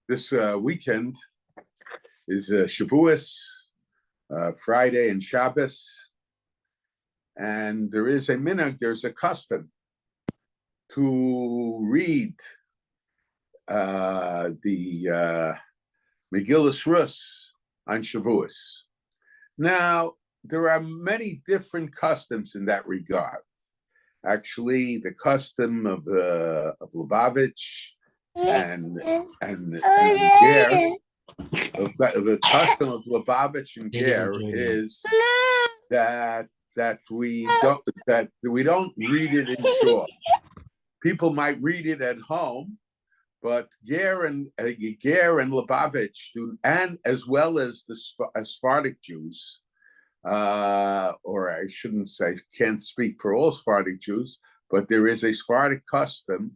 this weekend is Shavuos, Friday and Shabbos, and there is a minhag, there's a custom to read the Megillas Rus on Shavuos. Now, there are many different customs in that regard. Actually, the custom of Lubavitch and Ger, the custom of Lubavitch and Ger is that we don't read it in shul. People might read it at home, but Ger and Lubavitch do, and as well as the Sephardic Jews, or I shouldn't say, can't speak for all Sephardic Jews, but there is a Sephardic custom,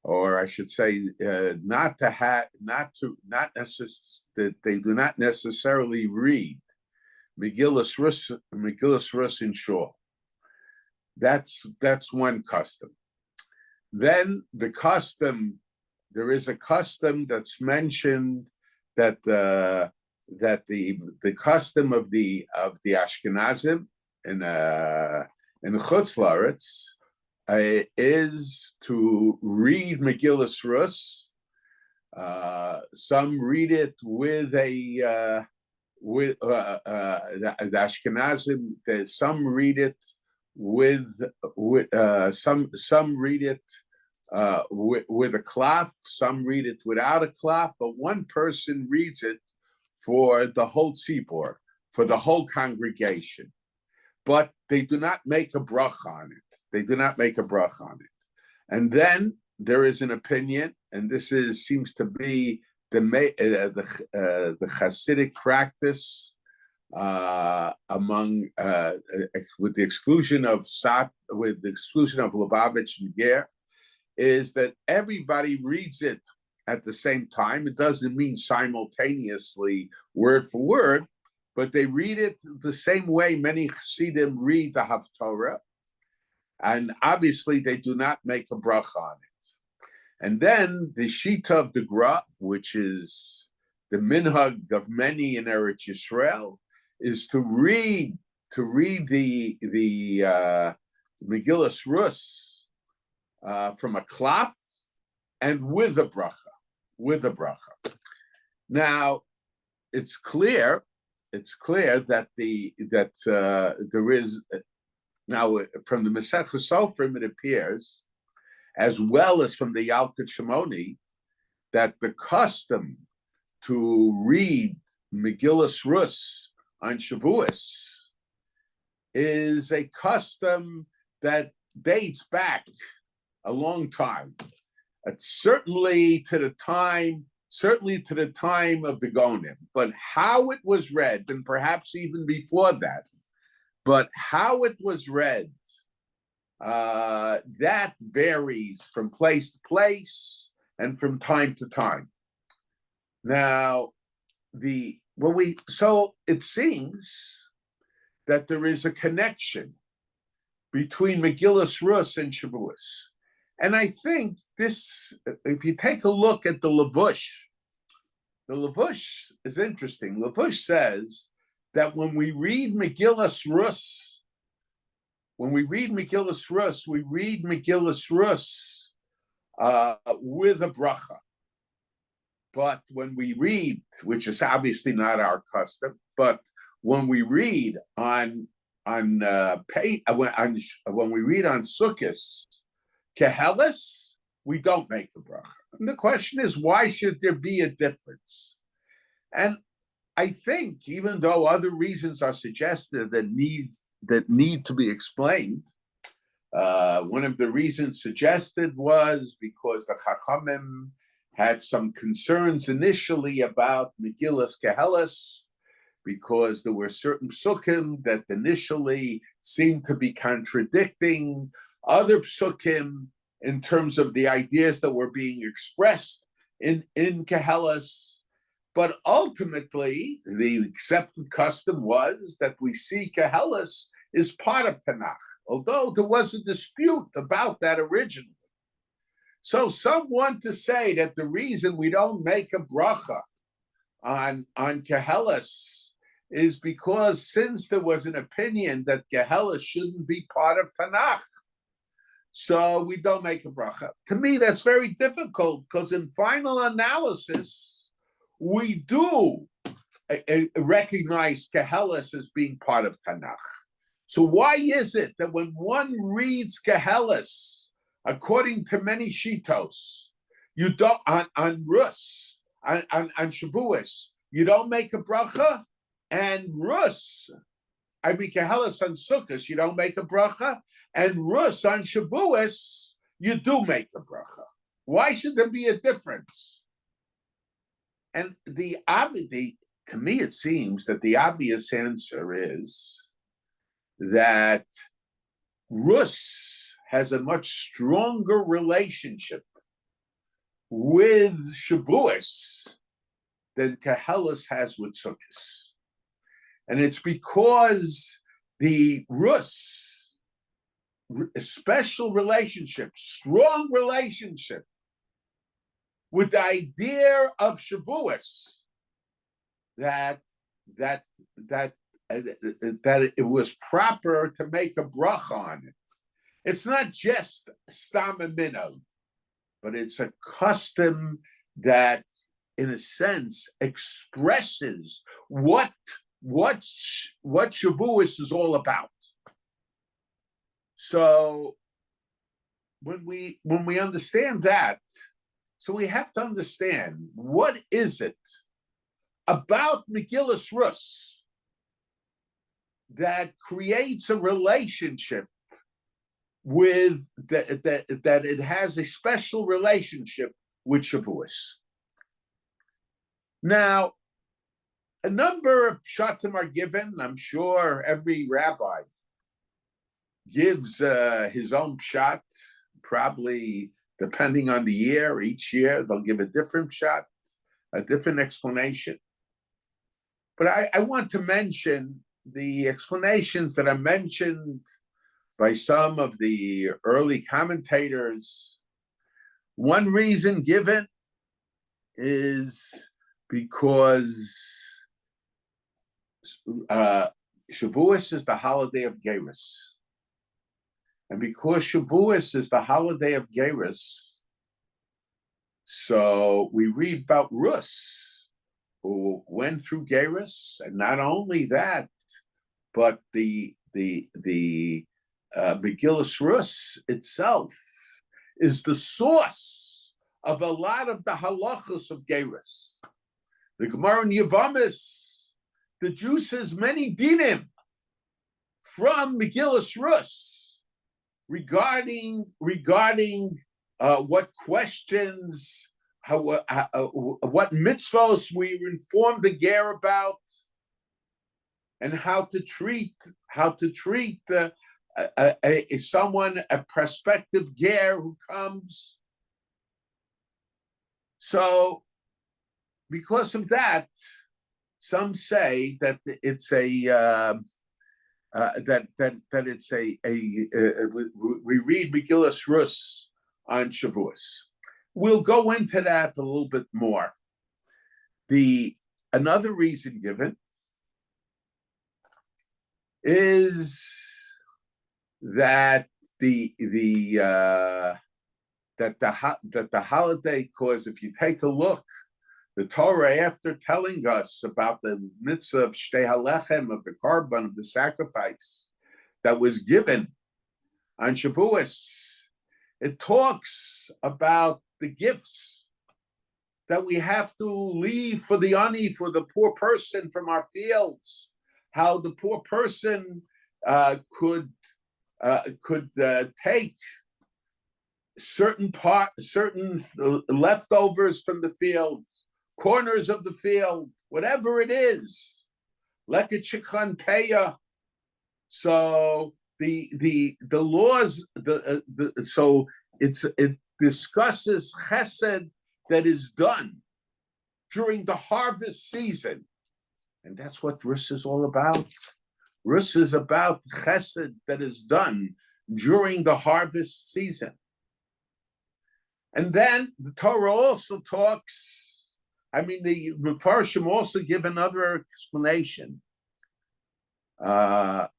or I should say, that they do not necessarily read Megillas Rus in shul. That's one custom. Then there is a custom that's mentioned that the custom of the Ashkenazim in Chutz La'aretz is to read Megillas Rus. Some read it with the Ashkenazim. Some read it some read it with a cloth. Some read it without a cloth. But one person reads it for the whole tzibor, for the whole congregation. But they do not make a bracha on it. And then there is an opinion, and this seems to be the Hasidic practice among with the exclusion of Lubavitch and Ger, is that everybody reads it at the same time. It doesn't mean simultaneously, word for word, but they read it the same way many Chassidim read the Haftorah, and obviously they do not make a bracha on it. And then the Shita of the Gra, which is the minhag of many in Eretz Yisrael, is to read the Megillas Rus from a cloth and with a bracha. Now, it's clear that there is now from the Masechah Sofrim, it appears, as well as from the Yalkut Shimoni, that the custom to read Megillas Rus on Shavuos is a custom that dates back a long time. It's certainly to the time of the Gonim, but how it was read, and perhaps even before that, but how it was read, that varies from place to place and from time to time. Now, so it seems that there is a connection between Megillas Rus and Shavuos. And I think this, if you take a look at the Levush is interesting. Levush says that when we read Megillas Rus, we read Megillas Rus with a bracha. But when we read, which is obviously not our custom, but when we read when we read on Sukkos, Kehelis, we don't make a bracha. And the question is, why should there be a difference? And I think, even though other reasons are suggested that need to be explained, one of the reasons suggested was because the Chachamim had some concerns initially about Megillas Kehelis, because there were certain psukim that initially seemed to be contradicting other psukim in terms of the ideas that were being expressed in Kehelis. But ultimately, the accepted custom was that we see Kehelis is part of Tanakh, although there was a dispute about that originally. So some want to say that the reason we don't make a bracha on Kehelis is because since there was an opinion that Kehelis shouldn't be part of Tanakh, so we don't make a bracha. To me, that's very difficult because in final analysis, we do recognize Kehelis as being part of Tanakh. So why is it that when one reads Kehelis, according to many shitos, you don't on Rus, on Shavuos, you don't make a bracha, and Rus, Kehelis on Sukkot, you don't make a bracha, and Rus on Shavuos, you do make a bracha. Why should there be a difference? And to me, it seems that the obvious answer is that Rus has a much stronger relationship with Shavuos than Kehelis has with Sukkot. And it's because the Rus, a special relationship, strong relationship with the idea of Shavuos, that it was proper to make a bracha on it. It's not just stam minhag, but it's a custom that, in a sense, expresses what Shavuos is all about. So when we understand that, so we have to understand what is it about Megillas Rus that creates a relationship with that it has a special relationship with Shavuos. Now, a number of pshatim are given. I'm sure every rabbi gives his own pshat, probably depending on the year. Each year they'll give a different pshat, a different explanation. But I want to mention the explanations that are mentioned by some of the early commentators. One reason given is because Shavuos is the holiday of Geirus. And because Shavuos is the holiday of Geirus, so we read about Rus, who went through Geirus, and not only that, but the Megillas Rus itself is the source of a lot of the halachos of Geirus. The Gemara in Yevamos, the Jew says many dinim from Megillas Rus regarding what questions, what mitzvos we inform the ger about, and how to treat a prospective ger who comes. So, because of that, some say that it's we read Megillas Rus on Shavuos. We'll go into that a little bit more. Another reason given is that the holiday, because if you take a look, the Torah, after telling us about the mitzvah of shtei halechem, of the korban, of the sacrifice that was given on Shavuos, it talks about the gifts that we have to leave for the ani, for the poor person from our fields, how the poor person could take certain leftovers from the fields, corners of the field, whatever it is, leket shikhan peya. So the laws, so it discusses chesed that is done during the harvest season, and that's what Rus is all about. Rus is about chesed that is done during the harvest season. And then the Torah also talks, the Mepharshim also give another explanation. But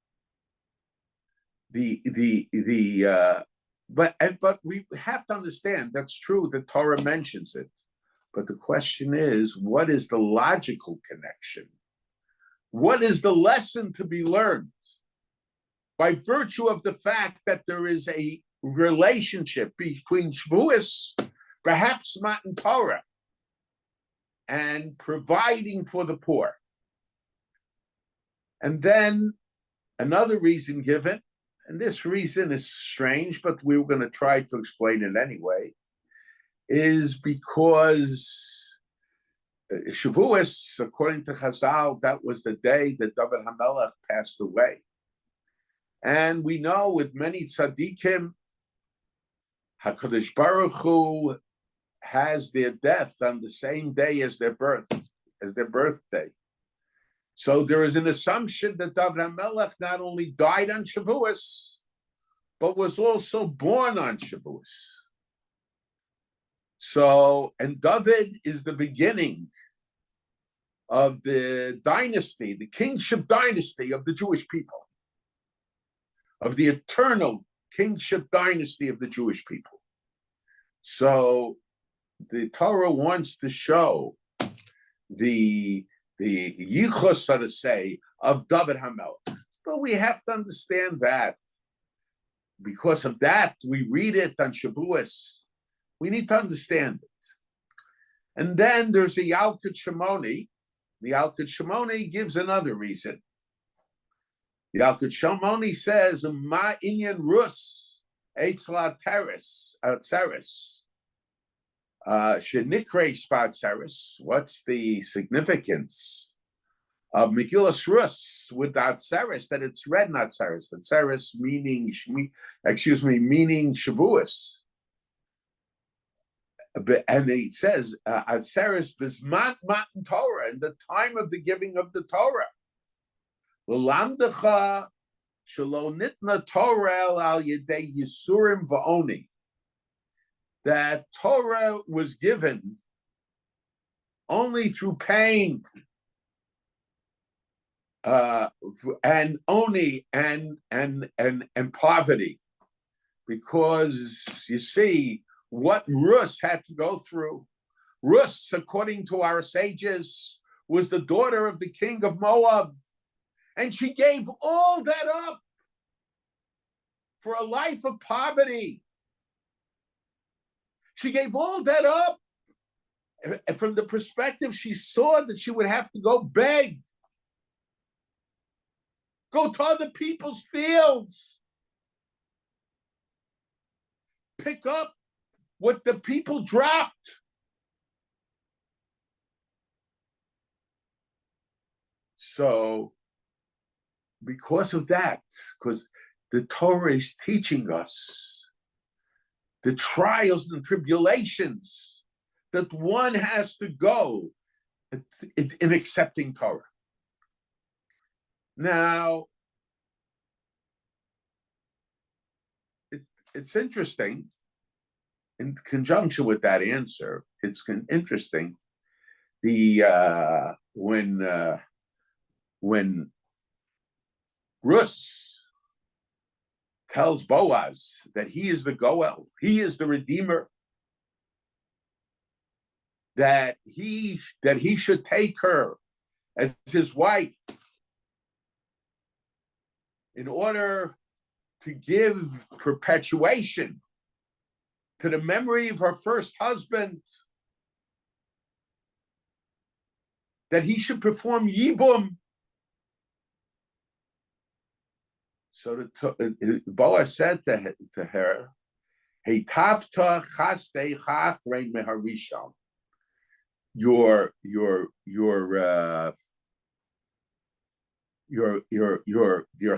we have to understand that's true. The Torah mentions it, but the question is, what is the logical connection? What is the lesson to be learned by virtue of the fact that there is a relationship between Shavuos, perhaps Matan Torah, and providing for the poor? And then another reason given, and this reason is strange, but we were going to try to explain it anyway, is because Shavuos, according to Chazal, that was the day that David HaMelech passed away. And we know with many tzaddikim, HaKadosh Baruch Hu has their death on the same day as their birthday. So there is an assumption that David HaMelech not only died on Shavuos, but was also born on Shavuos. So, and David is the beginning of the dynasty, the kingship dynasty of the Jewish people, of the eternal kingship dynasty of the Jewish people. So the Torah wants to show the yichus, so to say, of David HaMelech. But we have to understand that because of that, we read it on Shavuos. We need to understand it. And then there's a Yalkut Shimoni. The Yalkut Shimoni gives another reason. The Yalkut Shimoni says, Ma inyan Rus Eitzla Teres Tzeres Shenikre Spat Tzeres. What's the significance of Megillas Rus with that Tzeres, that it's read not Tzeres, that Tzeres meaning Shavuos. And it says, Atzeres Bismat Matan Torah, in the time of the giving of the Torah. L'lamdecha shelo nitna Torah al yedei yisurim va'oni. That Torah was given only through pain and oni and poverty, because you see what Rus had to go through. Rus, according to our sages, was the daughter of the king of Moab, and she gave all that up for a life of poverty. She gave all that up. And from the perspective, she saw that she would have to go beg, go to other people's fields, pick up what the people dropped. So, because of that, because the Torah is teaching us the trials and tribulations that one has to go in accepting Torah. Now, it's interesting. In conjunction with that answer, it's interesting. When Rus tells Boaz that he is the Goel, he is the Redeemer, that he should take her as his wife in order to give perpetuation to the memory of her first husband, that he should perform Yibum. So Boaz said to her, "Heitavta chaste chachrein meharishon." Your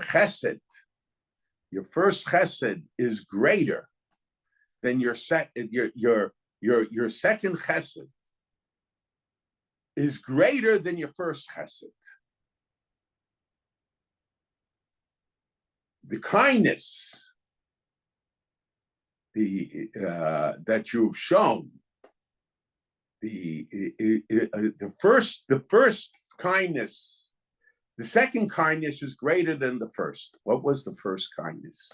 chesed, your first chesed is greater than your second chesed is greater than your first chesed. The kindness that you've shown. The first kindness, the second kindness is greater than the first. What was the first kindness?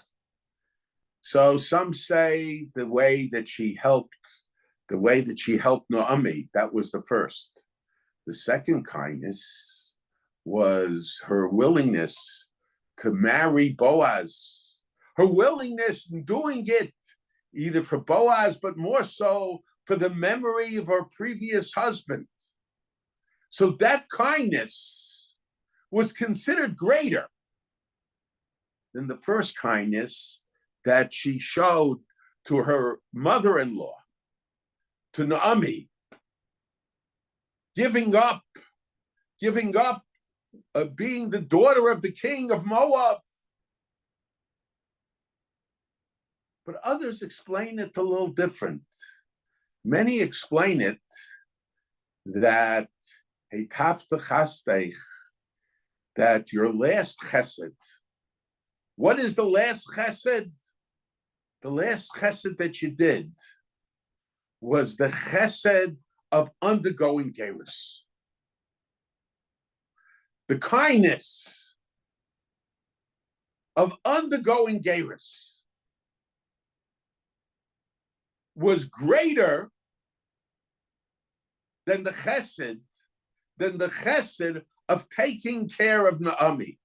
So some say the way that she helped Naomi, that was the first. The second kindness was her willingness to marry Boaz. Her willingness in doing it either for Boaz, but more so for the memory of her previous husband. So that kindness was considered greater than the first kindness that she showed to her mother-in-law, to Naomi, giving up being the daughter of the king of Moab. But others explain it a little different. Many explain it that that your last chesed. What is the last chesed? The last chesed that you did was the chesed of undergoing gerus. The kindness of undergoing gerus was greater than the chesed of taking care of Naomi.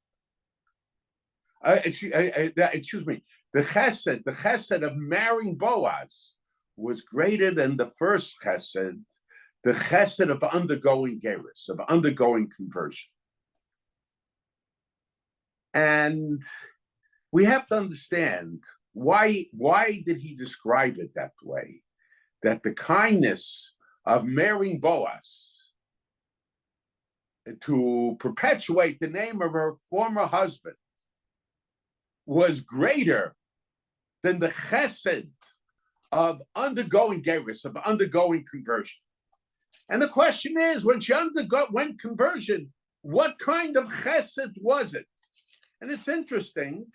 Excuse me. The chesed of marrying Boaz was greater than the first chesed, the chesed of undergoing gerus, of undergoing conversion. And we have to understand why did he describe it that way? That the kindness of marrying Boaz to perpetuate the name of her former husband was greater than the chesed of undergoing gerus, of undergoing conversion. And the question is, when she went conversion, what kind of chesed was it? And it's interesting.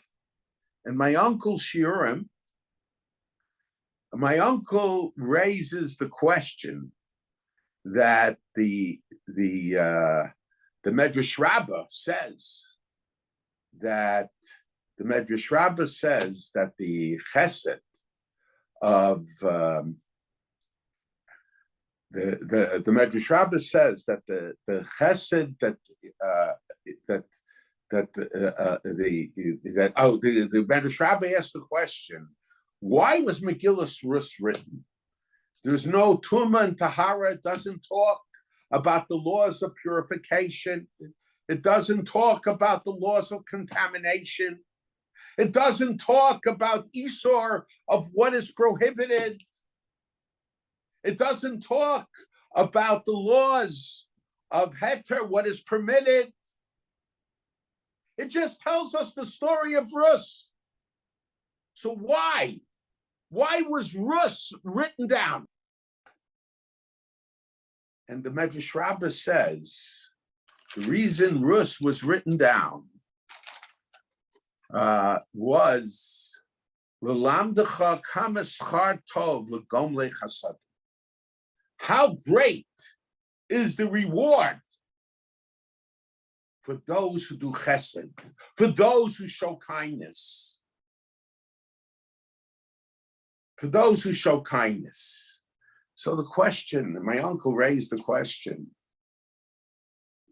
And my uncle Shiurim, my uncle raises the question that the Medrash Rabbah says that the chesed of the Medrash Rabbah says that the chesed the Medrash Rabbi asked the question, why was Megillas Rus written? There's no Tumah and Tahara. It doesn't talk about the laws of purification. It doesn't talk about the laws of contamination. It doesn't talk about Isur of what is prohibited. It doesn't talk about the laws of Heter, what is permitted. It just tells us the story of Rus. So why? Why was Rus written down? And the Medrash Rabbah says the reason Rus was written down was L'lamdecha kama schar tov l'gom lechasad. How great is the reward for those who do chesed, for those who show kindness, for those who show kindness. So the question, my uncle raised the question,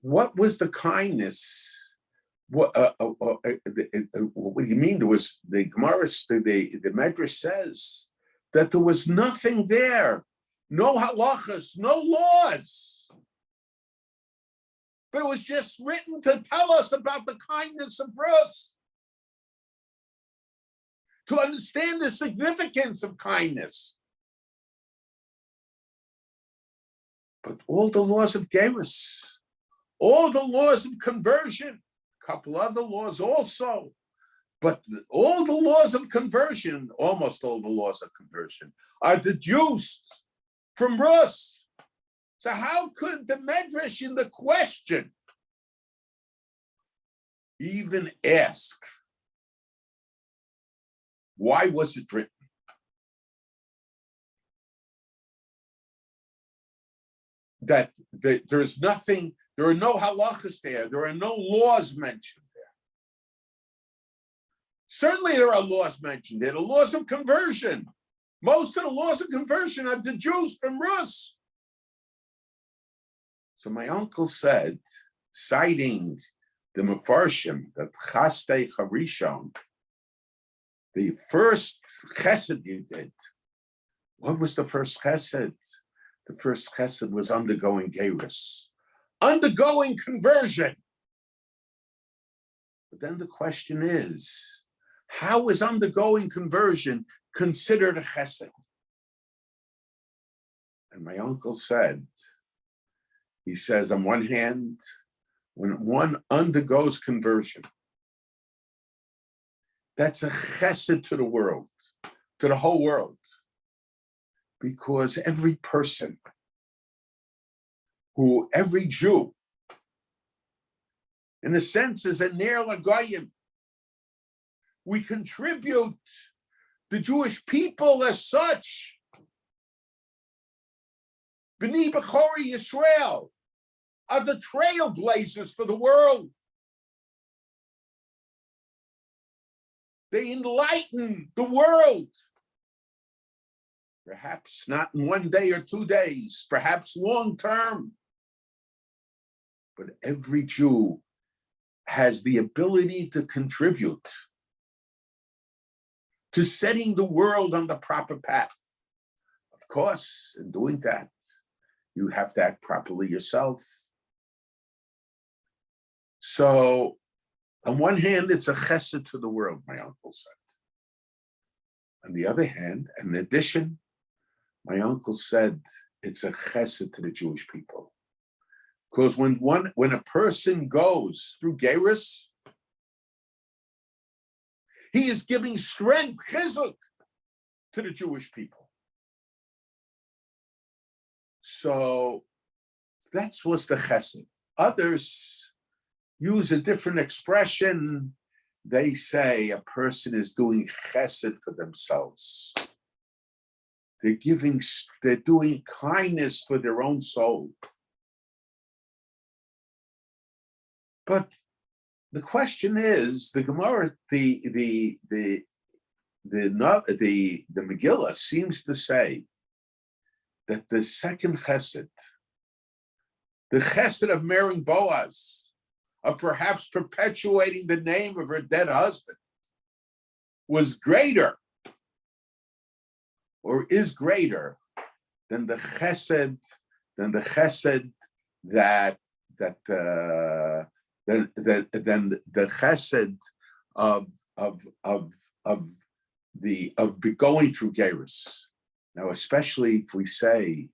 what was the kindness? What do you mean? There was the Gemara, the Medrash says that there was nothing there, no halachas, no laws. But it was just written to tell us about the kindness of Rus, to understand the significance of kindness. But all the laws of gerus, all the laws of conversion, a couple other laws also, but all the laws of conversion, almost all the laws of conversion, are deduced from Rus. So how could the Medrash in the question even ask, why was it written? there's nothing, there are no halachas there, there are no laws mentioned there. Certainly there are laws mentioned there, the laws of conversion. Most of the laws of conversion are the Jews from Rus. So my uncle said, citing the Mefarshim, that Chastei Charishon, the first chesed you did, what was the first chesed? The first chesed was undergoing gerus, undergoing conversion. But then the question is, how is undergoing conversion considered a chesed? And my uncle said, he says, on one hand, when one undergoes conversion, that's a chesed to the world, to the whole world. Because every person, every Jew, in a sense, is a ner l'goyim. We contribute the Jewish people as such. B'nai B'chori Yisrael are the trailblazers for the world. They enlighten the world. Perhaps not in 1 day or 2 days, perhaps long term. But every Jew has the ability to contribute to setting the world on the proper path. Of course, in doing that, you have to act properly yourself. So, on one hand, it's a chesed to the world, my uncle said. On the other hand, in addition, my uncle said it's a chesed to the Jewish people. Because when a person goes through gerus, he is giving strength, chizuk, to the Jewish people. So that's what's the chesed. Others use a different expression. They say a person is doing chesed for themselves. They're doing kindness for their own soul. But the question is, the Gemara, the Megillah seems to say that the second chesed, the chesed of marrying Boaz, of perhaps perpetuating the name of her dead husband, was greater, or is greater than the chesed, than the chesed of going through gerus. Now, especially if we say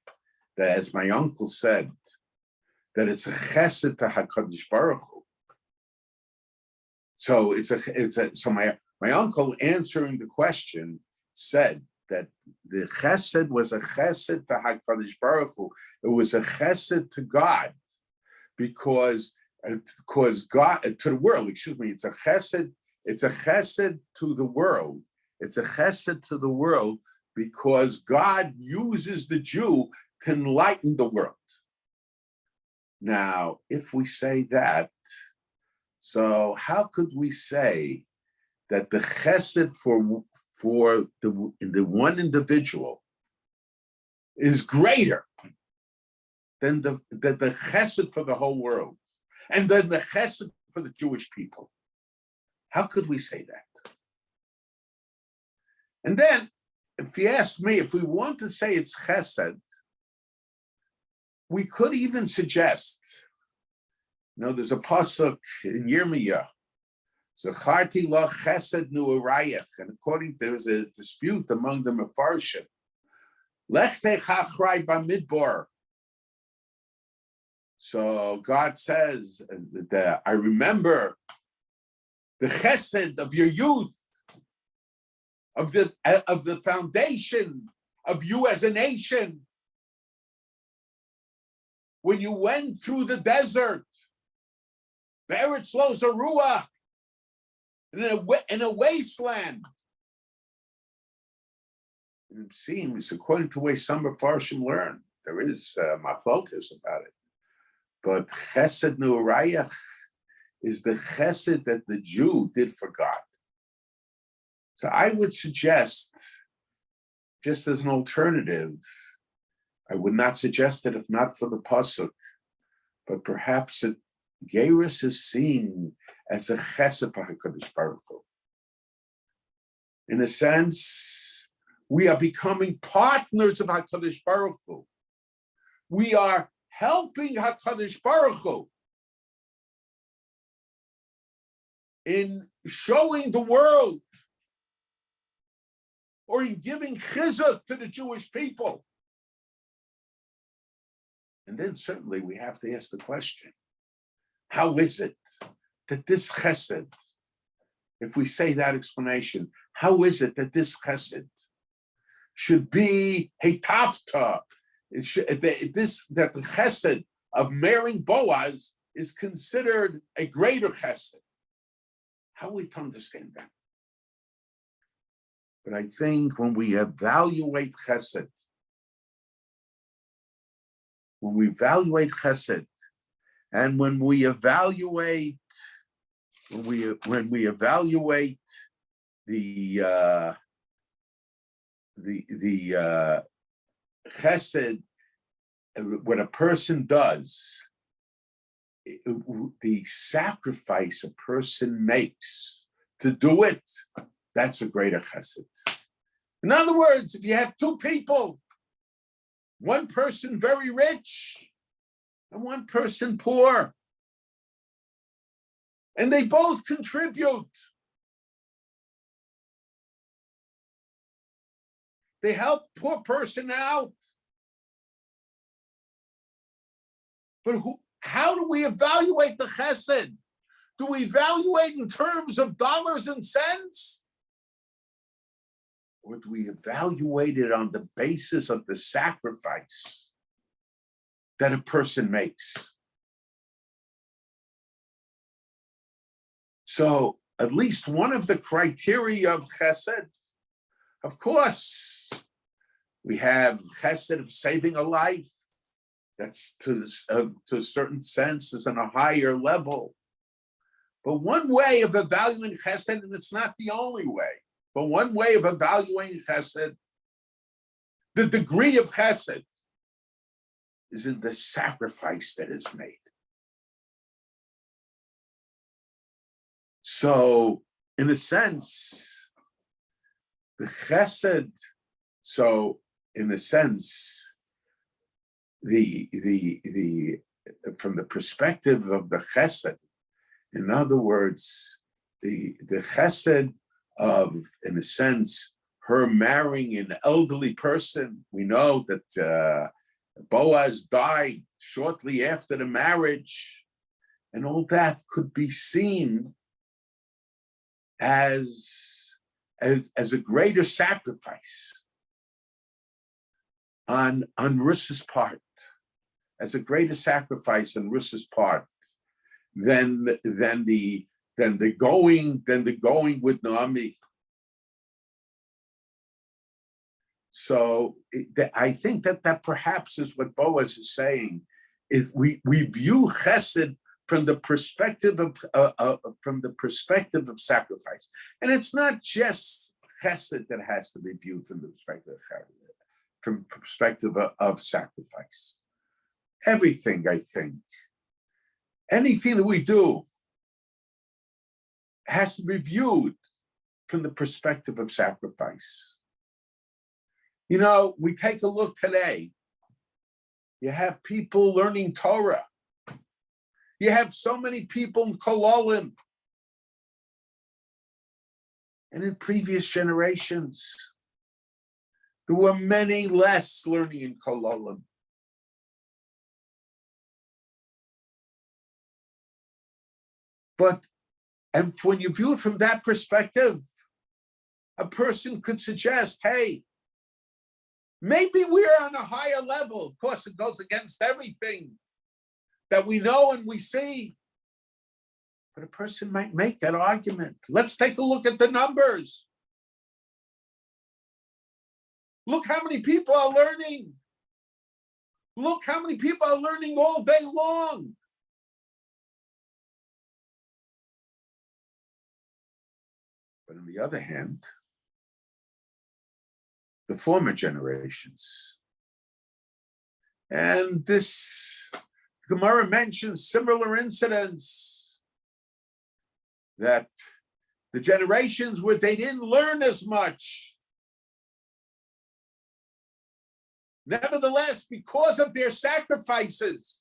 that, as my uncle said, that it's a chesed to HaKadosh Baruch Hu. So so my uncle, answering the question, said that the chesed was a chesed to HaKadosh Baruch Hu. It was a chesed to God, because God, to the world, excuse me, it's a chesed to the world. It's a chesed to the world because God uses the Jew to enlighten the world. Now, if we say that, so how could we say that the chesed for the one individual is greater than the chesed for the whole world, and then the chesed for the Jewish people? How could we say that? And then, if you ask me, if we want to say it's chesed, we could even suggest, there's a pasuk in Yirmiyah, Zacharti la chesed nu arayach, and according to, there's a dispute among the Mefarshim, Lech techa achrei bamidbar. So God says that I remember the chesed of your youth, of the foundation of you as a nation, when you went through the desert, Be'eretz lo zarua, in a wasteland. And it seems, according to the way some Mefarshim learn, There is machlokas about it. But chesed nu'rayach is the chesed that the Jew did for God. So I would suggest, just as an alternative, I would not suggest it if not for the pasuk, but perhaps Gerus is seen as a chesed HaKadosh Baruch Hu. In a sense, we are becoming partners of HaKadosh Baruch Hu. We are helping HaKadosh Baruch Hu in showing the world or in giving chizuk to the Jewish people. And then certainly we have to ask the question, how is it that this chesed, if we say that explanation, how is it that this chesed should be hetafta? That the chesed of marrying Boaz is considered a greater chesed. How are we to understand that? But I think when we evaluate chesed, and when we evaluate the chesed, what a person does, the sacrifice a person makes to do it, that's a greater chesed. In other words, if you have two people, one person very rich and one person poor, and they both contribute, they help poor person out, but how do we evaluate the chesed? Do we evaluate in terms of dollars and cents? Or do we evaluate it on the basis of the sacrifice that a person makes? So at least one of the criteria of chesed, of course, we have chesed of saving a life. That's to a certain sense is on a higher level. But one way of evaluating chesed, and it's not the only way, but one way of evaluating chesed, the degree of chesed, is in the sacrifice that is made. So, in a sense, the chesed, so in a sense, the from the perspective of the chesed, in other words, the chesed of, in a sense, her marrying an elderly person. We know that Boaz died shortly after the marriage, and all that could be seen as a greater sacrifice on Rus's part, as a greater sacrifice on Rus's part than the going with Naomi. So I think that perhaps is what Boaz is saying. If we view chesed from the perspective of sacrifice, and it's not just chesed that has to be viewed from the perspective of sacrifice. Everything, I think, anything that we do has to be viewed from the perspective of sacrifice. You know, we take a look today. You have people learning Torah. You have so many people in Kololim. And in previous generations, there were many less learning in Kololim. And when you view it from that perspective, a person could suggest, hey, maybe we're on a higher level. Of course, it goes against everything that we know and we see. But a person might make that argument. Let's take a look at the numbers. Look how many people are learning. Look how many people are learning all day long. But on the other hand, the former generations, and this Gemara mentions similar incidents, that the generations where they didn't learn as much, nevertheless, because of their sacrifices,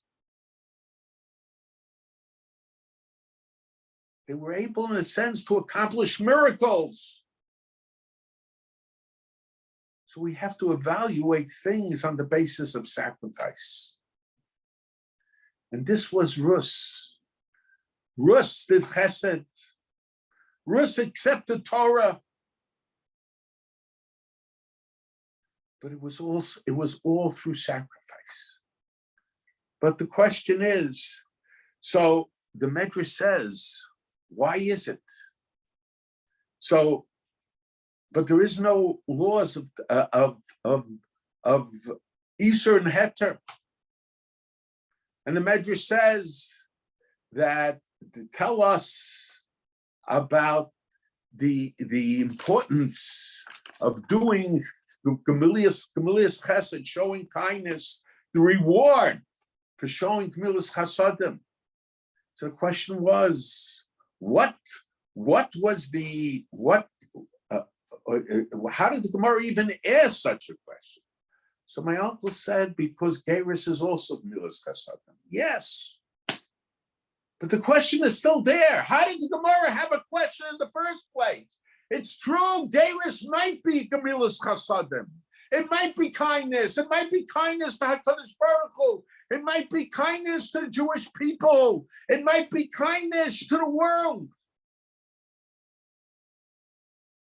they were able, in a sense, to accomplish miracles. So we have to evaluate things on the basis of sacrifice. And this was Rus. Rus did chesed. Rus accepted Torah. But it was all through sacrifice. But the question is, so the Medrash says, why is it? So, but there is no laws of Isur and Heter. And the Medrash says that to tell us about the importance of doing Gemilias Chesed, showing kindness, the reward for showing Gemilias Chasadim. So the question was, how did the Gemara even ask such a question? So my uncle said, because Geirus is also Gemilias Chasadim. Yes. But the question is still there. How did the Gemara have a question in the first place? It's true, Geirus might be Gemilias Chasadim. It might be kindness. It might be kindness to HaKadosh Baruch Hu. It might be kindness to the Jewish people. It might be kindness to the world.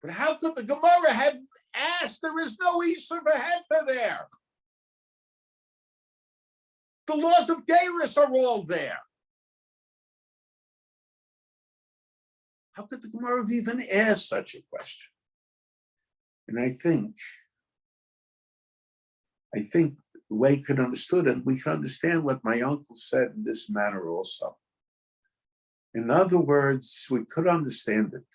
But how could the Gemara have asked? There is no Isur v'Heter there. The laws of Geirus are all there. How could the Gemara have even asked such a question? And I think the way we could understood it, we can understand what my uncle said in this manner also. In other words, we could understand it,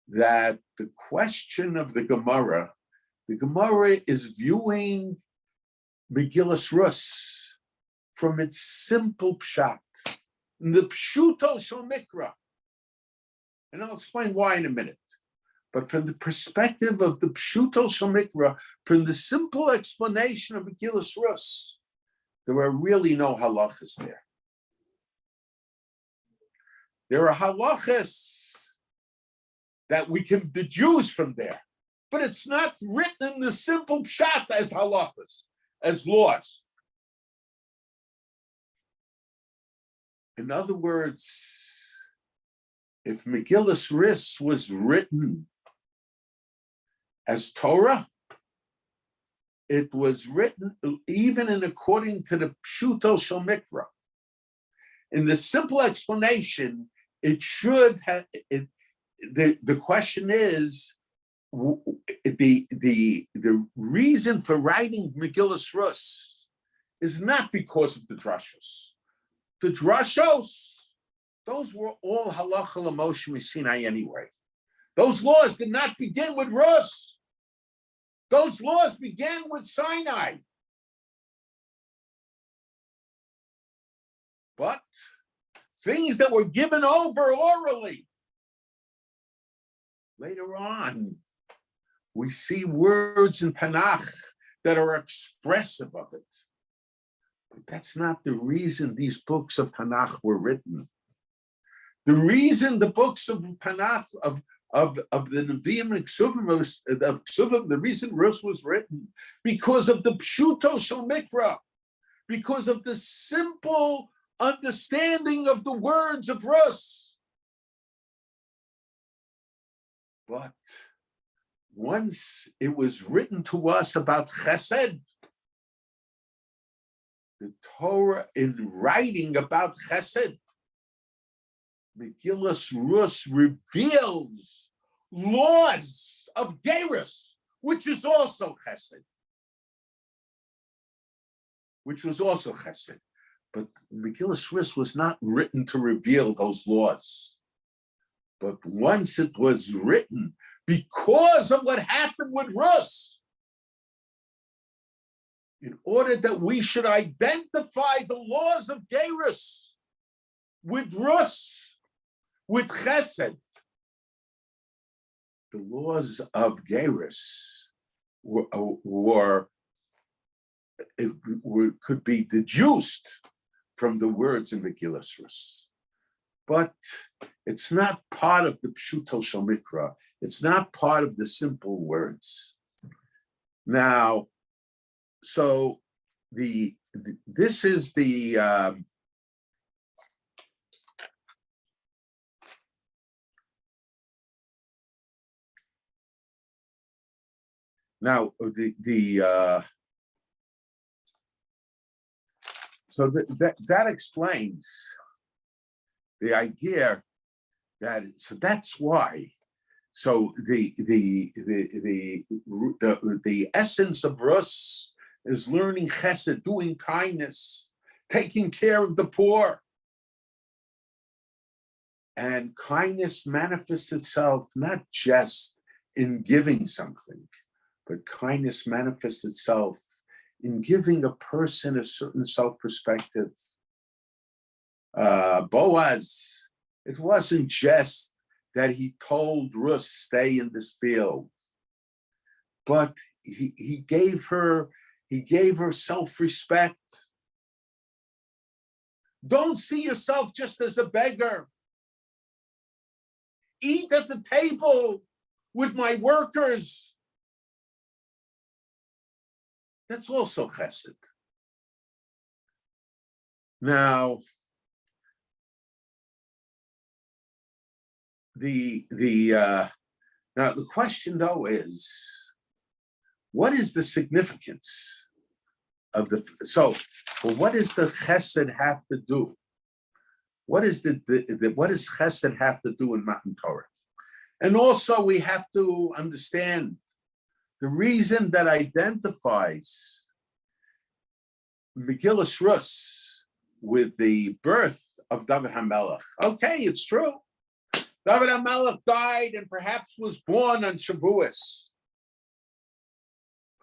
that the question of the Gemara is viewing Megillas Rus from its simple pshat, the pshuto shel mikra. And I'll explain why in a minute. But from the perspective of the pshuto shel mikra, from the simple explanation of Megillas Rus, there are really no halachas there. There are halachas that we can deduce from there, but it's not written in the simple pshat as halachas, as laws. In other words, if Megillas Rus was written as Torah, it was written even in according to the pshuto shel mikra. In the simple explanation, it should have. The question is, the reason for writing Megillas Rus is not because of the drashos. The drashos, those were all halacha l'Moshe Sinai anyway. Those laws did not begin with Rus. Those laws began with Sinai. But things that were given over orally, later on, we see words in Tanakh that are expressive of it. But that's not the reason these books of Tanakh were written. The reason the books of Tanakh, of the Nevi'im and Ksuvim, the reason Rus was written, because of the Pshuto Shel Mikra, because of the simple understanding of the words of Rus. But once it was written to us about Chesed, the Torah in writing about Chesed, Megillas Rus reveals laws of Geirus, which is also Chesed. which was also chesed. But Megillas Rus was not written to reveal those laws. But once it was written, because of what happened with Rus, in order that we should identify the laws of Gerus with Rus, with Chesed, the laws of Gerus could be deduced from the words in Megillas Rus. But it's not part of the Pshuto Shel Mikra. It's not part of the simple words. Now, so this is the now so that explains the idea that, so that's why. So the essence of Rus is learning chesed, doing kindness, taking care of the poor. And kindness manifests itself not just in giving something, but kindness manifests itself in giving a person a certain self-perspective. Boaz, it wasn't just that he told Rus, stay in this field, but he gave her self-respect. Don't see yourself just as a beggar. Eat at the table with my workers. That's also chesed. Now, now the question though is, what is the significance of the, what does the chesed have to do? What does what does chesed have to do in Matan Torah? And also we have to understand the reason that identifies Megillas Rus with the birth of David HaMelech. Okay, it's true. David HaMelech died and perhaps was born on Shavuos.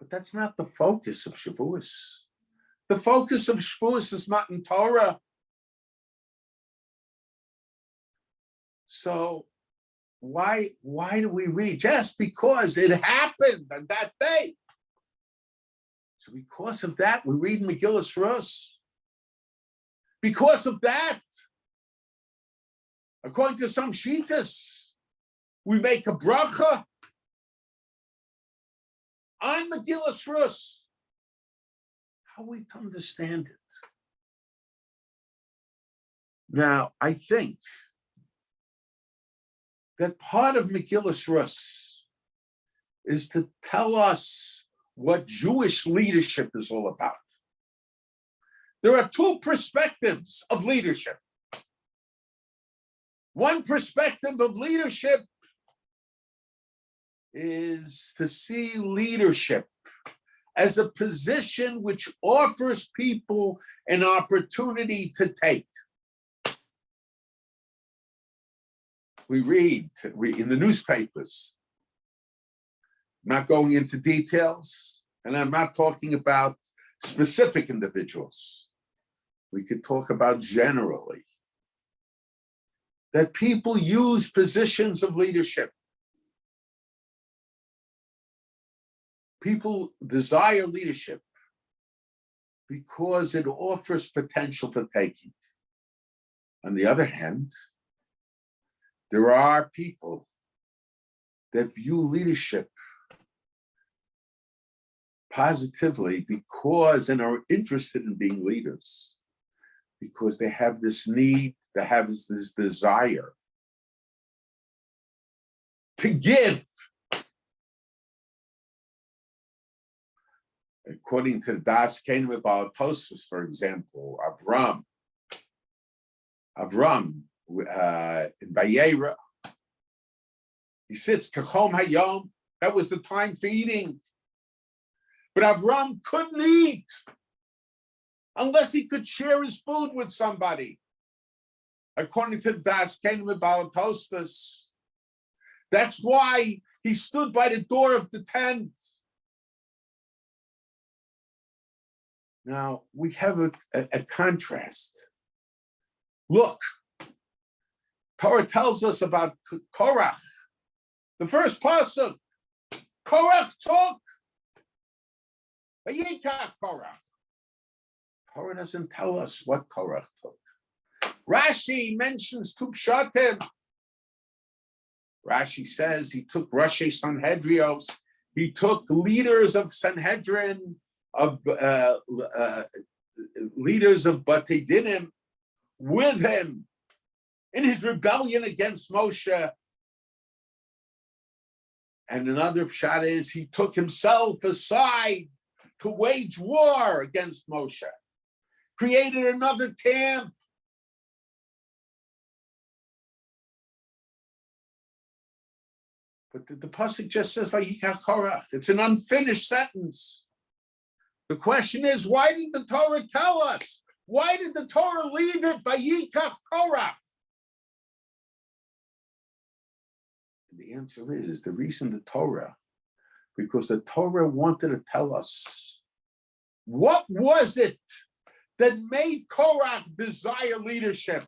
But that's not the focus of Shavuos. The focus of Shavuos is Matan Torah. So why do we read? Just because it happened on that day. So because of that, we read Megillas Rus. Because of that, according to some shittas, we make a bracha on Megillas Rus. How are we to understand it? Now, I think that part of Megillas Rus is to tell us what Jewish leadership is all about. There are two perspectives of leadership. One perspective of leadership is to see leadership as a position which offers people an opportunity to take. We read in the newspapers, not going into details, and I'm not talking about specific individuals. We could talk about generally, that people use positions of leadership. People desire leadership because it offers potential for taking. On the other hand, there are people that view leadership positively because, and are interested in being leaders, because they have this need, they have this desire to give. According to the Das Kenim about Tosfos, for example, Avram in Vayera, he sits Kachom Hayom. That was the time for eating, but Avram couldn't eat. unless he could share his food with somebody. According to Das Ken Tosfos, that's why he stood by the door of the tent. Now, we have a contrast. Look, Torah tells us about Korach. The first pasuk, Korach took. Vayikach Korach. Torah doesn't tell us what Korach took. Rashi mentions two pshatim. Rashi says he took Rashi Sanhedrios. He took leaders of Sanhedrin, of leaders of Batei Dinim with him in his rebellion against Moshe. And another pshat is he took himself aside to wage war against Moshe, created another camp. But the pasuk just says Vayikach Korach. It's an unfinished sentence. The question is, why did the Torah tell us? Why did the Torah leave it Vayikach Korach? And the answer is the reason the Torah, because the Torah wanted to tell us what was it that made Korach desire leadership.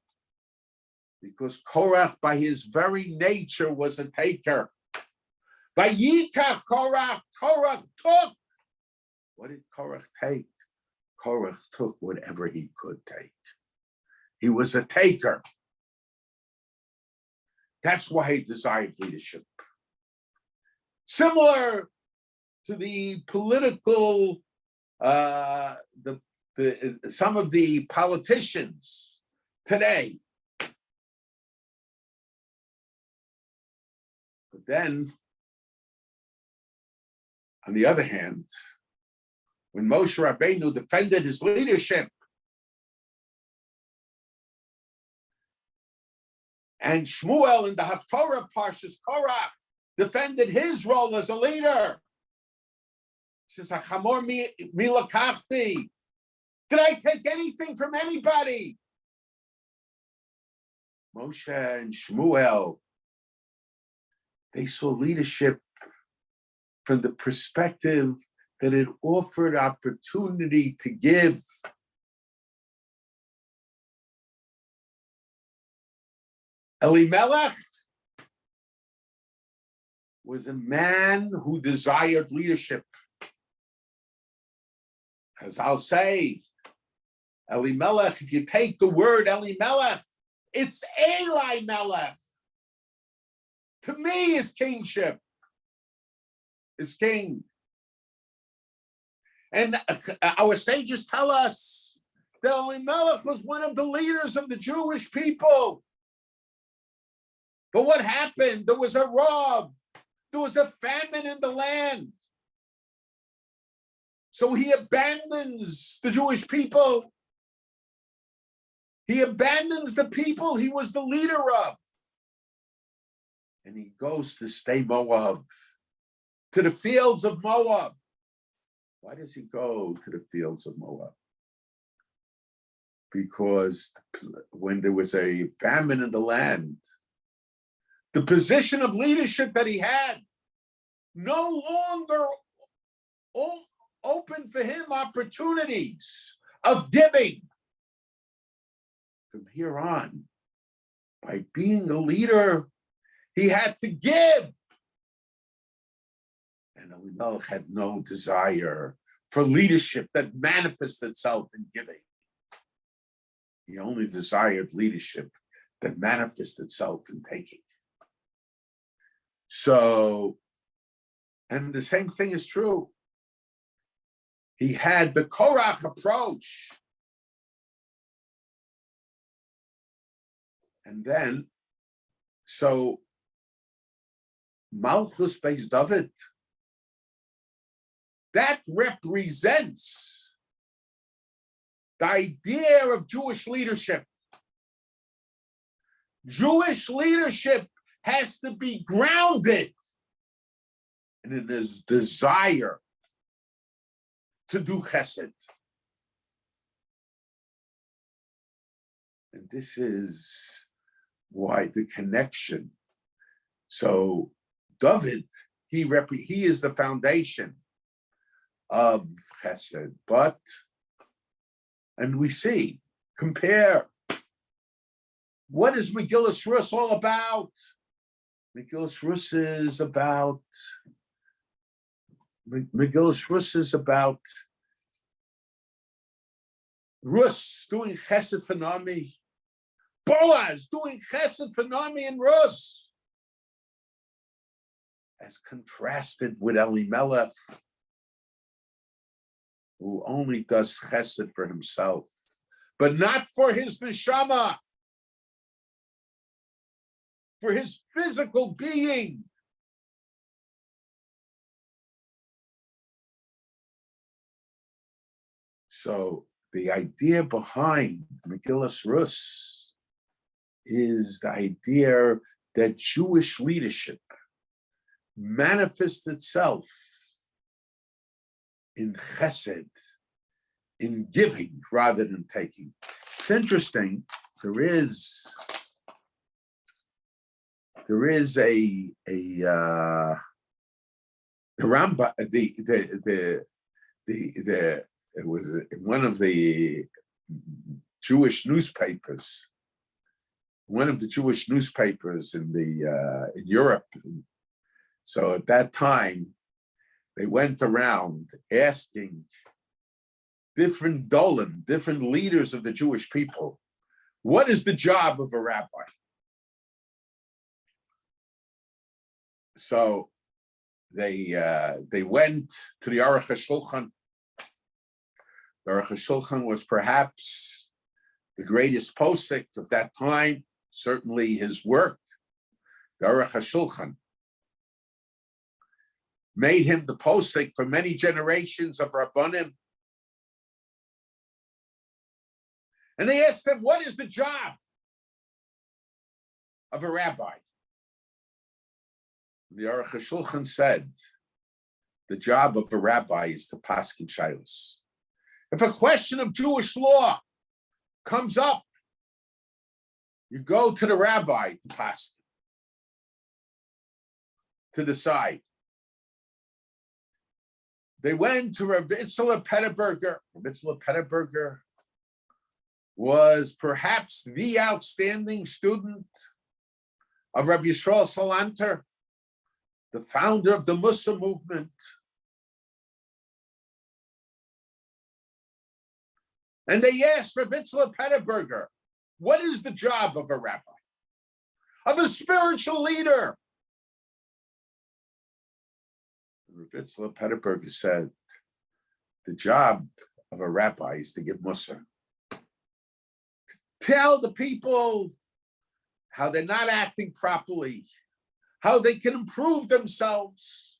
Because Korach, by his very nature, was a taker. Vayikach Korach, Korach took. What did Korach take? Korach took whatever he could take. He was a taker. That's why he desired leadership. Similar to the political, some of the politicians today. But then, on the other hand, when Moshe Rabbeinu defended his leadership, and Shmuel in the Haftorah Parshas Korach defended his role as a leader, he says, "Achamor mi lakachti." Did I take anything from anybody? Moshe and Shmuel, they saw leadership from the perspective that it offered opportunity to give. Elimelech was a man who desired leadership. As I'll say, Elimelech, if you take the word Elimelech, it's Eli Melech. To me, is kingship. Is king. And our sages tell us that Elimelech was one of the leaders of the Jewish people. But what happened? There was a rob. There was a famine in the land. So he abandons the Jewish people. He abandons the people he was the leader of. And he goes to stay Moab, to the fields of Moab. Why does he go to the fields of Moab? Because when there was a famine in the land, the position of leadership that he had no longer opened for him opportunities of giving. From here on, by being a leader, he had to give. And Elimelech had no desire for leadership that manifests itself in giving. He only desired leadership that manifests itself in taking. So, and the same thing is true. He had the Korach approach. And then, so Malchus Beis David, that represents the idea of Jewish leadership. Jewish leadership has to be grounded in his desire to do chesed. And this is why the connection. So David, he is the foundation of Chesed, and we see, compare, what is Megillas Rus all about? Megillas Rus is about Rus doing Chesed for Nami, Boaz doing Chesed for Nami and Rus, as contrasted with Elimelech, who only does Chesed for himself, but not for his neshama, for his physical being. So the idea behind Megillas Rus is the idea that Jewish leadership manifests itself in chesed, in giving rather than taking. It's interesting. There is a the Rambam, it was one of the Jewish newspapers, in Europe. So at that time, they went around asking different dolim, different leaders of the Jewish people, what is the job of a rabbi? So they went to the Aruch HaShulchan. The Aruch HaShulchan was perhaps the greatest posek of that time, certainly his work. The Aruch HaShulchan made him the posek for many generations of Rabbanim. And they asked him, what is the job of a rabbi? The Aruch HaShulchan said, the job of a rabbi is to paskin shaylos. If a question of Jewish law comes up, you go to the rabbi to paskin, to decide. They went to Rabbi Petterberger. Rabbi Petterberger was perhaps the outstanding student of Rabbi Yisrael Salanter, the founder of the Muslim movement. And they asked Rabbi Petterberger, what is the job of a rabbi, of a spiritual leader? Rabbi Petterberger said, the job of a rabbi is to give Musar. Tell the people how they're not acting properly, how they can improve themselves.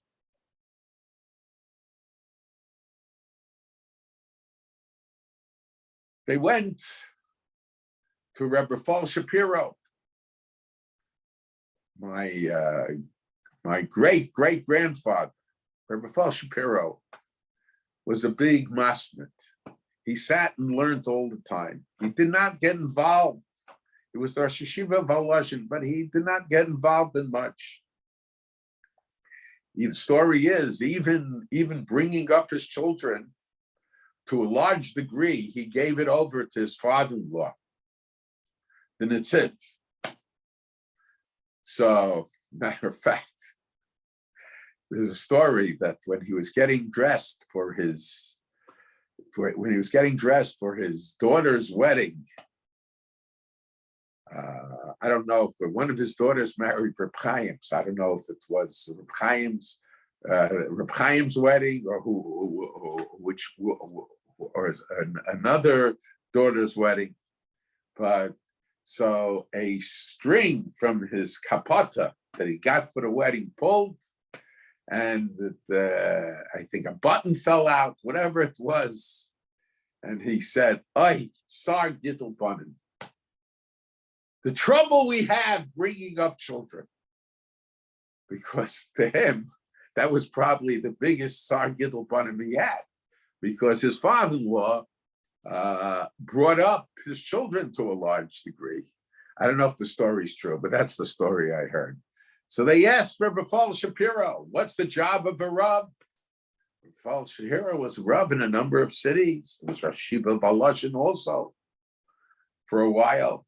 They went to Rabbi Fall Shapiro, my great-great-grandfather. Rabbi Fall Shapiro was a big masmid. He sat and learned all the time. He did not get involved. It was the Rosh Yeshiva of Volozhin, but he did not get involved in much. The story is, even bringing up his children, to a large degree, he gave it over to his father-in-law, the Nitziv. So, matter of fact, there's a story that when he was getting dressed for his daughter's wedding, I don't know if one of his daughters married Reb Chaim, so I don't know if it was Reb Chaim's wedding or another daughter's wedding, but so a string from his kapata that he got for the wedding pulled, and I think a button fell out, whatever it was, and he said, "Ay, Sar Gittel Banim. The trouble we have bringing up children," because to him that was probably the biggest Sar Gittel Banim he had, because his father-in-law brought up his children to a large degree. I don't know if the story's true, but that's the story I heard. So they asked Rabbi Shapiro, what's the job of a Rav? Rabbi Shapiro was a Rav in a number of cities. It was Rosh Yeshiva Volozhin also for a while.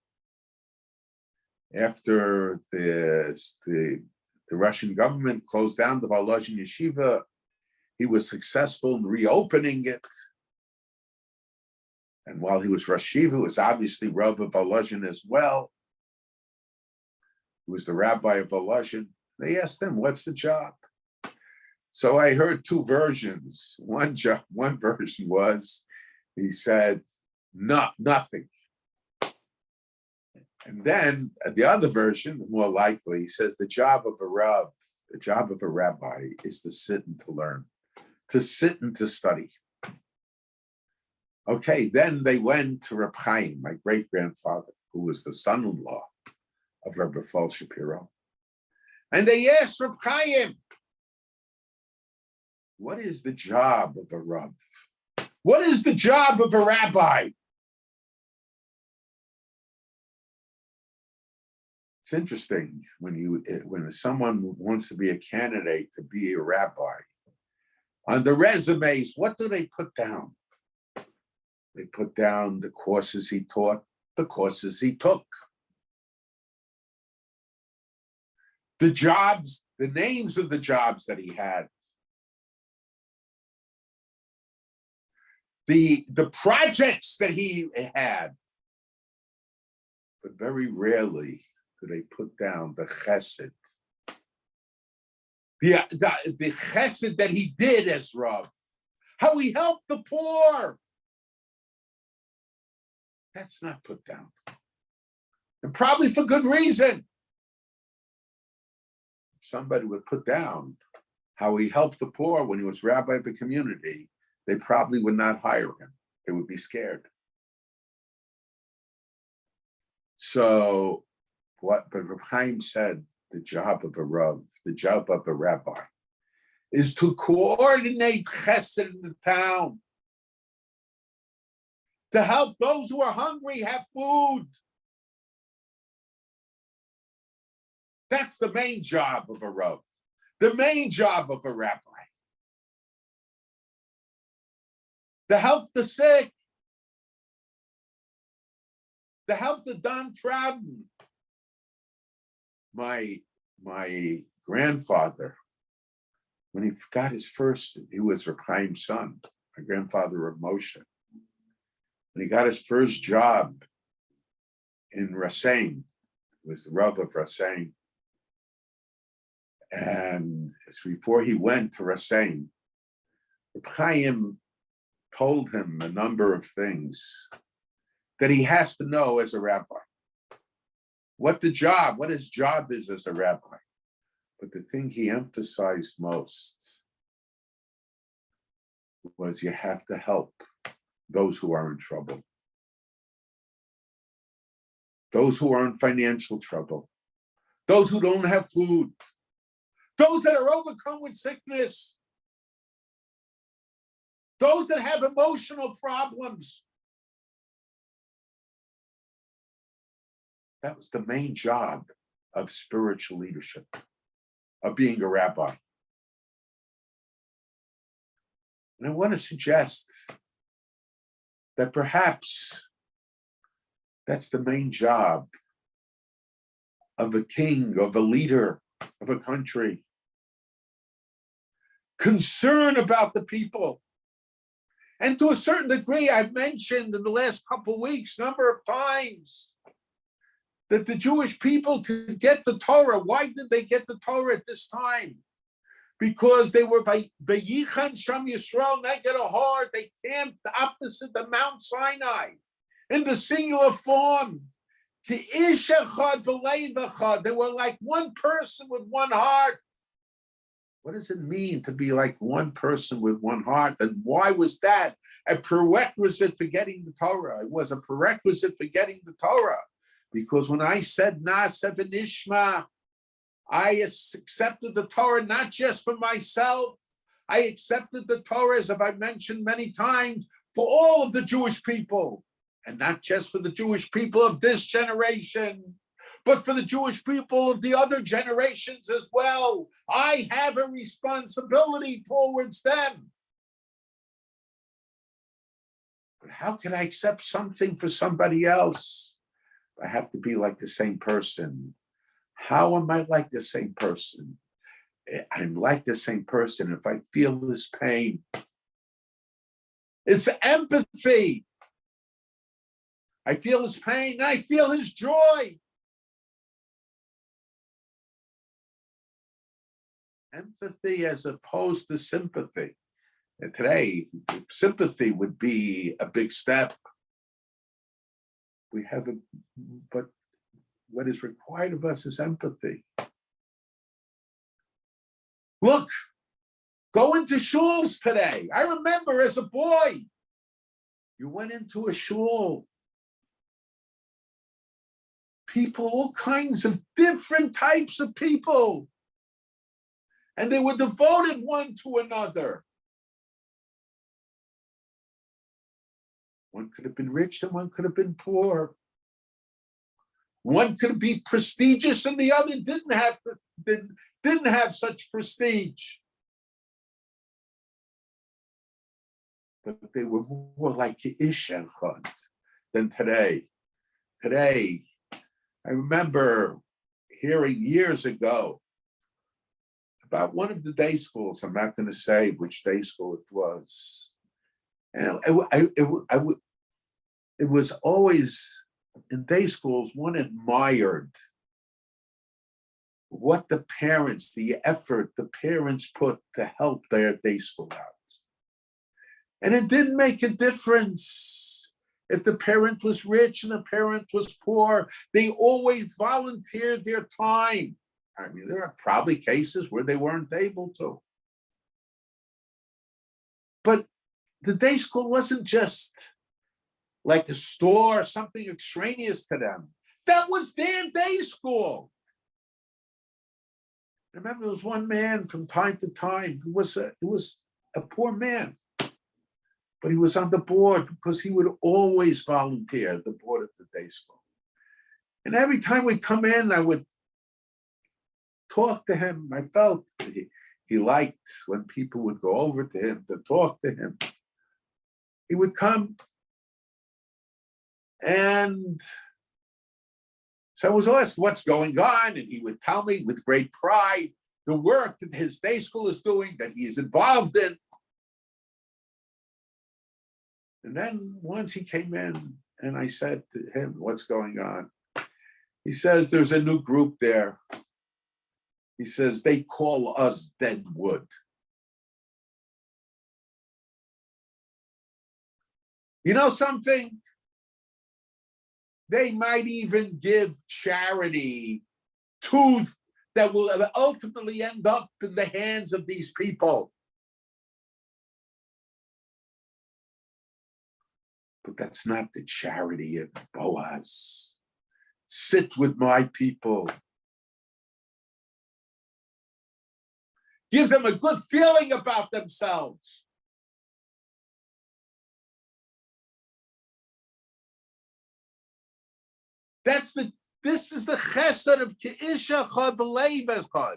After the Russian government closed down the Volozhin Yeshiva, he was successful in reopening it. And while he was Rosh Yeshiva, he was obviously Rav of Volozhin as well. He was the rabbi of Volozhin. They asked him, what's the job? So I heard two versions. One version was, he said, no, nothing. And then the other version, more likely, he says the job of a Rav, the job of a rabbi is to sit and to learn, to sit and to study. Okay, then they went to Reb Chaim, my great-grandfather, who was the son-in-law of Rabbi Shapiro. And they asked Reb Chaim, what is the job of a Rav? What is the job of a rabbi? It's interesting when someone wants to be a candidate to be a rabbi. On the resumes, what do they put down? They put down the courses he taught, the courses he took. The jobs, the names of the jobs that he had. The projects that he had. But very rarely do they put down the chesed. The chesed that he did as Rav. How he helped the poor. That's not put down. And probably for good reason. If somebody would put down how he helped the poor when he was rabbi of the community, they probably would not hire him. They would be scared. So, but Reb Chaim said the job of a Rav, the job of a rabbi, is to coordinate chesed in the town, to help those who are hungry have food. That's the main job of a Rav, the main job of a rabbi. To help the sick, to help the downtrodden. My grandfather, when he got his first, he was Reb Chaim's son, my grandfather of Moshe. When he got his first job in Rasein, he was the Rav of Rasein. And before he went to Rasein, Reb Chaim told him a number of things that he has to know as a rabbi. What his job is as a rabbi. But the thing he emphasized most was you have to help those who are in trouble. Those who are in financial trouble. Those who don't have food. Those that are overcome with sickness. Those that have emotional problems. That was the main job of spiritual leadership, of being a rabbi. And I want to suggest that perhaps that's the main job of a king, of a leader, of a country. Concern about the people. And to a certain degree, I've mentioned in the last couple of weeks, number of times, that the Jewish people could get the Torah. Why did they get the Torah at this time? Because they were by Yichan Sham Yisrael Neged Ahar. They camped opposite the Mount Sinai in the singular form. Ki ish echad b'leiv echad. They were like one person with one heart. What does it mean to be like one person with one heart? And why was that a prerequisite for getting the Torah? It was a prerequisite for getting the Torah. Because when I said Na'aseh v'nishma, I accepted the Torah not just for myself. I accepted the Torah, as I've mentioned many times, for all of the Jewish people. And not just for the Jewish people of this generation, but for the Jewish people of the other generations as well. I have a responsibility towards them. But how can I accept something for somebody else? I have to be like the same person. How am I like the same person? I'm like the same person if I feel this pain. It's empathy. I feel his pain and I feel his joy. Empathy as opposed to sympathy. And today, sympathy would be a big step. But what is required of us is empathy. Look, go into shuls today. I remember as a boy, you went into a shul. People, all kinds of different types of people. And they were devoted one to another. One could have been rich and one could have been poor. One could be prestigious and the other didn't have such prestige. But they were more like Ish and Chod than today. Today, I remember hearing years ago about one of the day schools. I'm not going to say which day school it was. And it was always, in day schools, one admired what the parents, the effort the parents put to help their day school out. And it didn't make a difference if the parent was rich and the parent was poor. They always volunteered their time. I mean, there are probably cases where they weren't able to. But the day school wasn't just like a store, something extraneous to them. That was their day school. I remember there was one man from time to time who was a poor man, but he was on the board because he would always volunteer at the board of the day school. And every time we'd come in, I would talk to him. I felt he liked when people would go over to him to talk to him. He would come, and so I was asked what's going on, and he would tell me with great pride the work that his day school is doing, that he's involved in. And then once he came in and I said to him, what's going on? He says, there's a new group there. He says, they call us Deadwood. You know something? They might even give charity that will ultimately end up in the hands of these people. But that's not the charity of Boaz. Sit with my people. Give them a good feeling about themselves. This is the chesed of Ke'isha Chad B'Leiv Echad.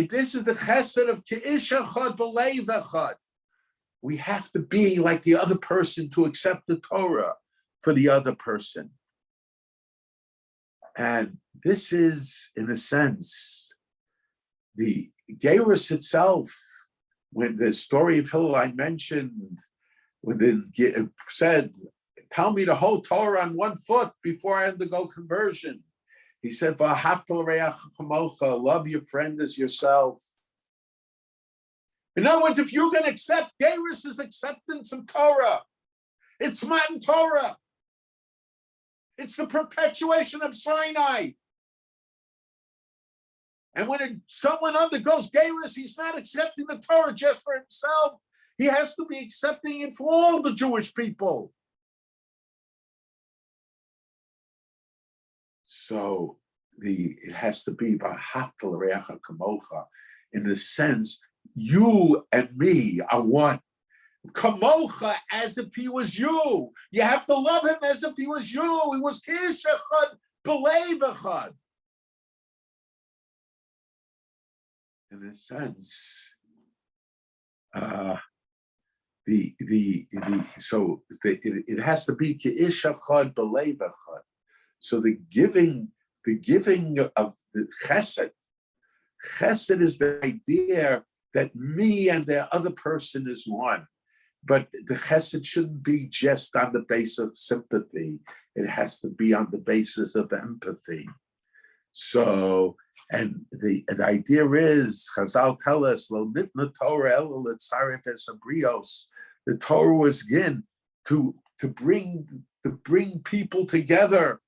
This is the chesed of Ke'isha Chad B'Leiv Echad. We have to be like the other person to accept the Torah for the other person. And this is, in a sense, the Gerus itself. When the story of Hillel I mentioned, when it said, tell me the whole Torah on 1 foot before I undergo conversion. He said, love your friend as yourself. In other words, if you're going to accept, Gerus is acceptance of Torah. It's Matan Torah. It's the perpetuation of Sinai. And when someone undergoes Gerus, he's not accepting the Torah just for himself. He has to be accepting it for all the Jewish people. So it has to be V'ahavta l'reacha kamocha, in the sense, you and me are one. Kamocha, as if he was you. You have to love him as if he was you. He was Kish Echad, Belev Echad. In a sense, it has to be Kish Echad, Belev Echad. So the giving of the Chesed is the idea that me and the other person is one. But the chesed shouldn't be just on the basis of sympathy. It has to be on the basis of empathy. So, and the idea is, Chazal tell us, Lo nitna Torah elo letzaref es habrios. The Torah was given to bring people together.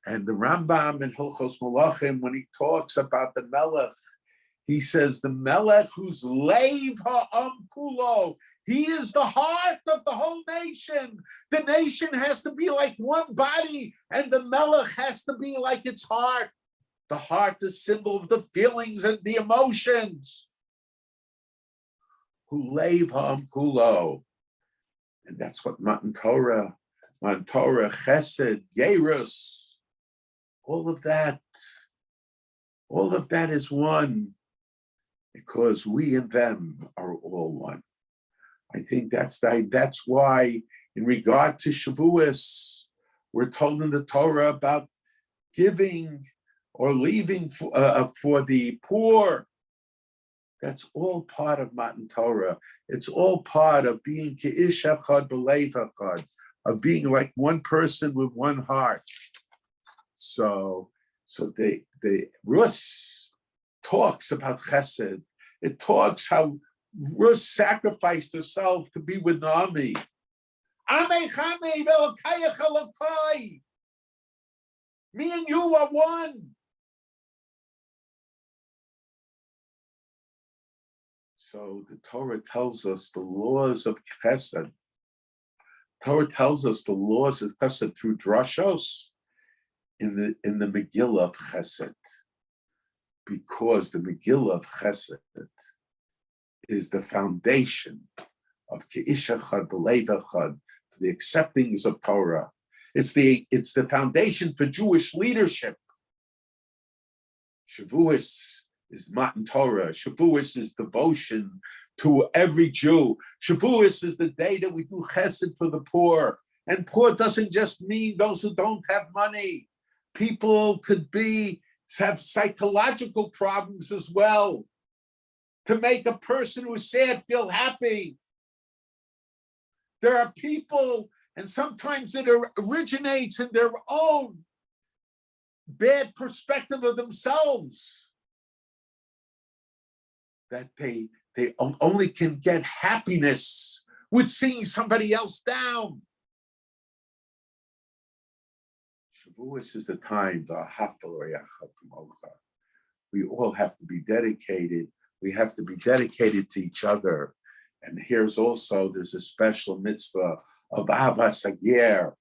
And the Rambam in Hilchos Malachim, when he talks about the Melech, he says the Melech who's leiv ha'am kulo. He is the heart of the whole nation. The nation has to be like one body, and the Melech has to be like its heart. The heart is symbol of the feelings and the emotions. Who leiv ha'am kulo. And that's what Matan Torah, Chesed, Gerus, all of that is one, because we and them are all one. I think that's why, in regard to Shavuos, we're told in the Torah about giving or leaving for the poor. That's all part of Matan Torah. It's all part of being Ki'ish Echad B'Leiv Echad, of being like one person with one heart. So the Rus talks about Chesed. It talks how Rus sacrificed herself to be with Naomi. Me and you are one. So the Torah tells us the laws of Chesed. Torah tells us the laws of Chesed through drashos in the Megillah of Chesed, because the Megillah of Chesed is the foundation of Ki'ish Echad B'Leiv Echad, for the acceptings of Torah. It's the foundation for Jewish leadership. Shavuos is Matan Torah. Shavuos is devotion to every Jew. Shavuos is the day that we do Chesed for the poor. And poor doesn't just mean those who don't have money. People could have psychological problems as well. To make a person who's sad feel happy. There are people, and sometimes it originates in their own bad perspective of themselves, that they only can get happiness with seeing somebody else down. Shavuos is the time, we all have to be dedicated. We have to be dedicated to each other. And there's a special mitzvah of avas hager,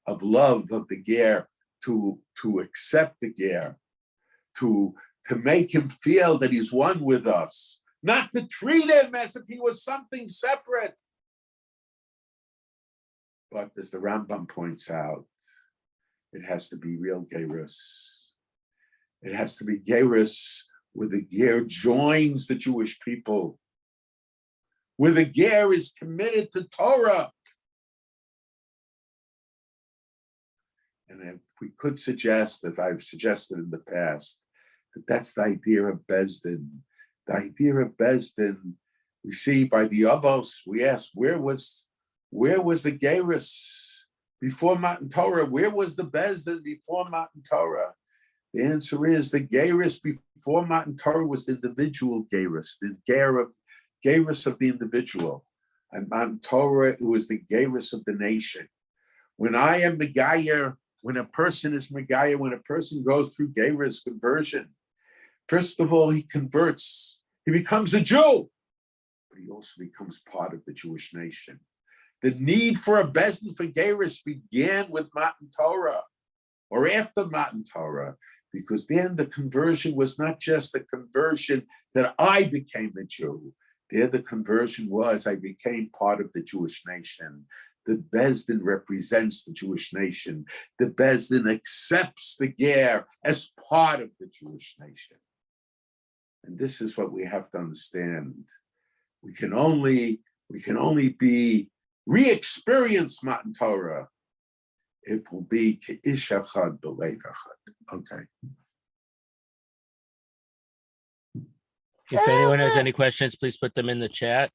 of love of the ger, to accept the ger, to make him feel that he's one with us, not to treat him as if he was something separate. But as the Rambam points out, it has to be real gerus. It has to be gerus where the ger joins the Jewish people, where the ger is committed to Torah. And if we could suggest, if I've suggested in the past, that's the idea of Bezdin. The idea of Bezdin, we see by the Avos, we ask, where was the gerus before Matan Torah? Where was the Bezdin before Matan Torah? The answer is the gerus before Matan Torah was the individual gerus, the gerus of the individual. And Matan Torah, it was the gerus of the nation. When I am Megayer, when a person is Megayer, when a person goes through gerus conversion, first of all, he converts, he becomes a Jew, but he also becomes part of the Jewish nation. The need for a Bezdin for gerus began with Matan Torah, or after Matan Torah, because then the conversion was not just the conversion that I became a Jew. There the conversion was, I became part of the Jewish nation. The Bezdin represents the Jewish nation. The Bezdin accepts the Ger as part of the Jewish nation. And this is what we have to understand. We can only be re-experience Matan Torah if we'll be Ke'ish Echad B'Lev Echad. Okay. If anyone has any questions, please put them in the chat.